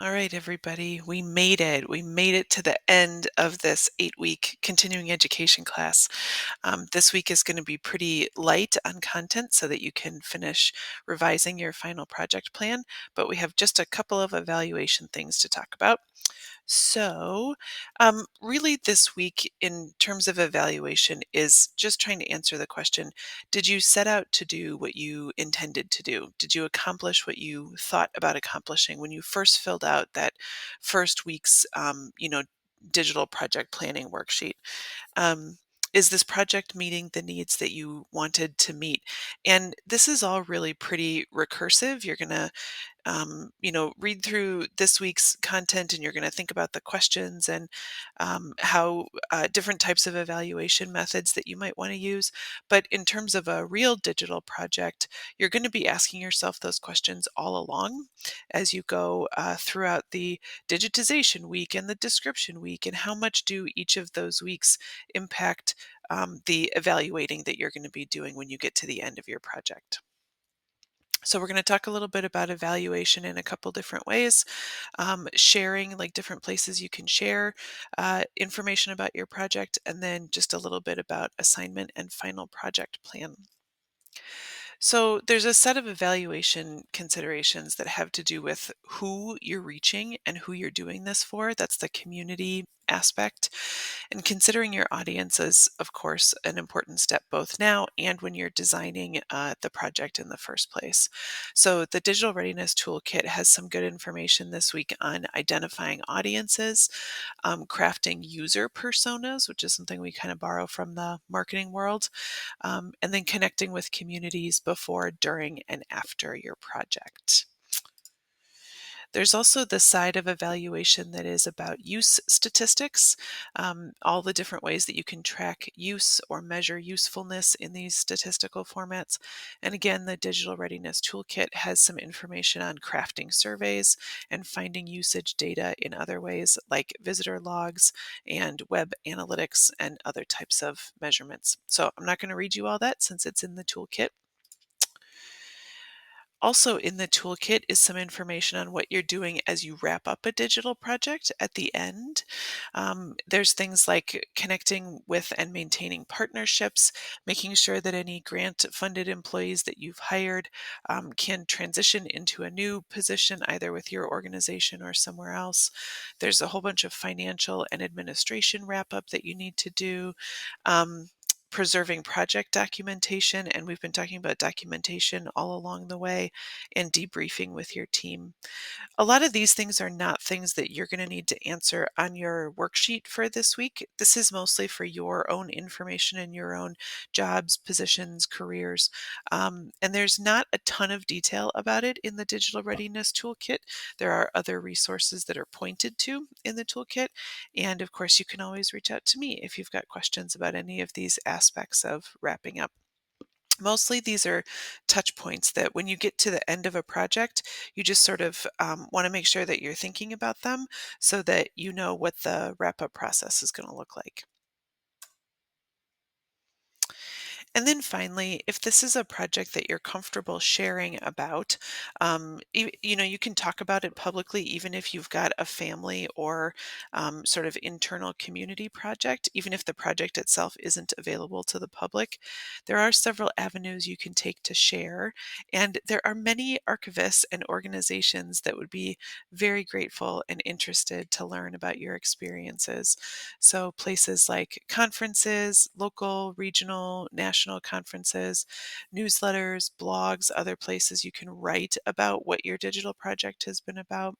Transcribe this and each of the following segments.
All right, everybody, we made it. We made it to the end of this 8-week continuing education class. This week is going to be pretty light on content so that you can finish revising your final project plan, but we have just a couple of evaluation things to talk about. So, really, this week, in terms of evaluation, is just trying to answer the question: did you set out to do what you intended to do? Did you accomplish what you thought about accomplishing when you first filled out that first week's, digital project planning worksheet? Um, is this project meeting the needs that you wanted to meet? And this is all really pretty recursive. You're going to read through this week's content and you're going to think about the questions and how different types of evaluation methods that you might want to use. But in terms of a real digital project, you're going to be asking yourself those questions all along as you go throughout the digitization week and the description week. And how much do each of those weeks impact the evaluating that you're going to be doing when you get to the end of your project? So we're going to talk a little bit about evaluation in a couple different ways, sharing like different places you can share information about your project, and then just a little bit about assignment and final project plan. So there's a set of evaluation considerations that have to do with who you're reaching and who you're doing this for. That's the community aspect. And considering your audience is, of course, an important step both now and when you're designing the project in the first place. So the Digital Readiness Toolkit has some good information this week on identifying audiences, crafting user personas, which is something we kind of borrow from the marketing world, and then connecting with communities before, during, and after your project. There's also the side of evaluation that is about use statistics, all the different ways that you can track use or measure usefulness in these statistical formats. And again, the Digital Readiness Toolkit has some information on crafting surveys and finding usage data in other ways like visitor logs and web analytics and other types of measurements. So I'm not going to read you all that since it's in the toolkit. Also in the toolkit is some information on what you're doing as you wrap up a digital project at the end. There's things like connecting with and maintaining partnerships, making sure that any grant funded employees that you've hired can transition into a new position either with your organization or somewhere else. There's a whole bunch of financial and administration wrap up that you need to do. Preserving project documentation, and we've been talking about documentation all along the way, and debriefing with your team. A lot of these things are not things that you're going to need to answer on your worksheet for this week. This is mostly for your own information and your own jobs, positions, careers. And there's not a ton of detail about it in the Digital Readiness Toolkit. There are other resources that are pointed to in the toolkit. And of course, you can always reach out to me if you've got questions about any of these aspects of wrapping up. Mostly these are touch points that when you get to the end of a project, you just sort of want to make sure that you're thinking about them so that you know what the wrap up process is going to look like. And then finally, if this is a project that you're comfortable sharing about, you can talk about it publicly, even if you've got a family or sort of internal community project, even if the project itself isn't available to the public. There are several avenues you can take to share, and there are many archivists and organizations that would be very grateful and interested to learn about your experiences. So places like conferences, local, regional, national conferences, newsletters, blogs, other places you can write about what your digital project has been about.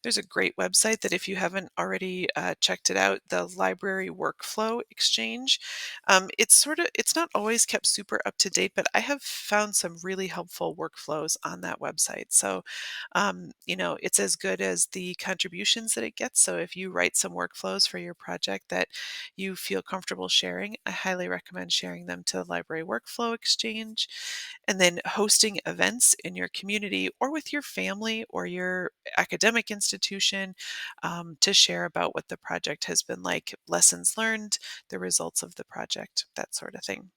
There's a great website that if you haven't already checked it out, the Library Workflow Exchange. It's not always kept super up to date, but I have found some really helpful workflows on that website. So, it's as good as the contributions that it gets. So if you write some workflows for your project that you feel comfortable sharing, I highly recommend sharing them to the Library Workflow Exchange. And then hosting events in your community or with your family or your academic institution to share about what the project has been like, lessons learned, the results of the project, that sort of thing.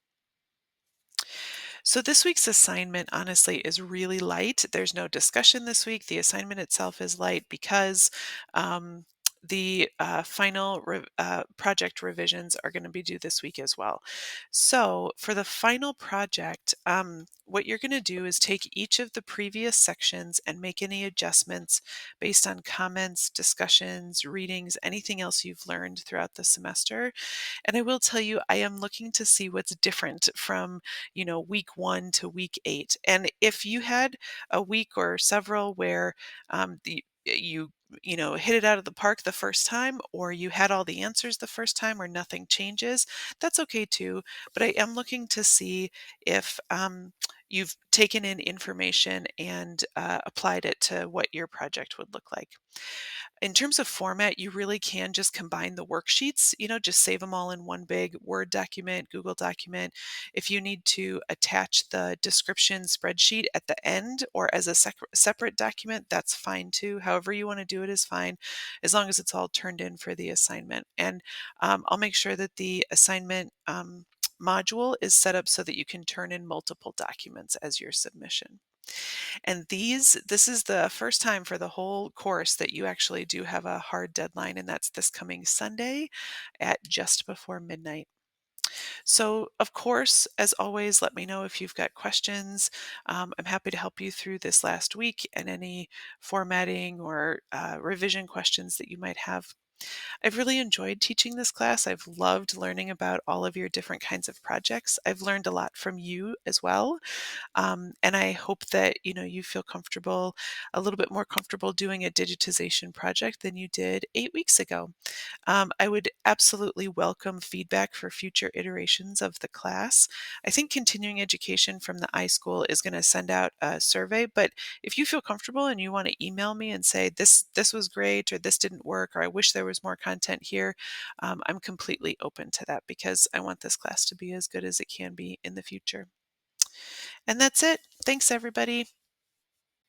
So this week's assignment, honestly, is really light. There's no discussion this week. The assignment itself is light because um, the final project revisions are going to be due this week as well. So for the final project, what you're going to do is take each of the previous sections and make any adjustments based on comments, discussions, readings, anything else you've learned throughout the semester. And I will tell you, I am looking to see what's different from, week 1 to week 8. And if you had a week or several where you hit it out of the park the first time, or you had all the answers the first time, or nothing changes, that's okay too. But I am looking to see if you've taken in information and applied it to what your project would look like. In terms of format, you really can just combine the worksheets, just save them all in one big Word document, Google document. If you need to attach the description spreadsheet at the end or as a separate document, that's fine too. However you want to do it is fine, as long as it's all turned in for the assignment. And I'll make sure that the assignment module is set up so that you can turn in multiple documents as your submission. And this is the first time for the whole course that you actually do have a hard deadline, and that's this coming Sunday at just before midnight. So, of course, as always, let me know if you've got questions. I'm happy to help you through this last week and any formatting or revision questions that you might have. I've really enjoyed teaching this class. I've loved learning about all of your different kinds of projects. I've learned a lot from you as well. And I hope that you feel comfortable, a little bit more comfortable doing a digitization project than you did 8 weeks ago. I would absolutely welcome feedback for future iterations of the class. I think continuing education from the iSchool is going to send out a survey, but if you feel comfortable and you want to email me and say this was great or this didn't work or I wish there was more content here, I'm completely open to that because I want this class to be as good as it can be in the future. And that's it. Thanks, everybody.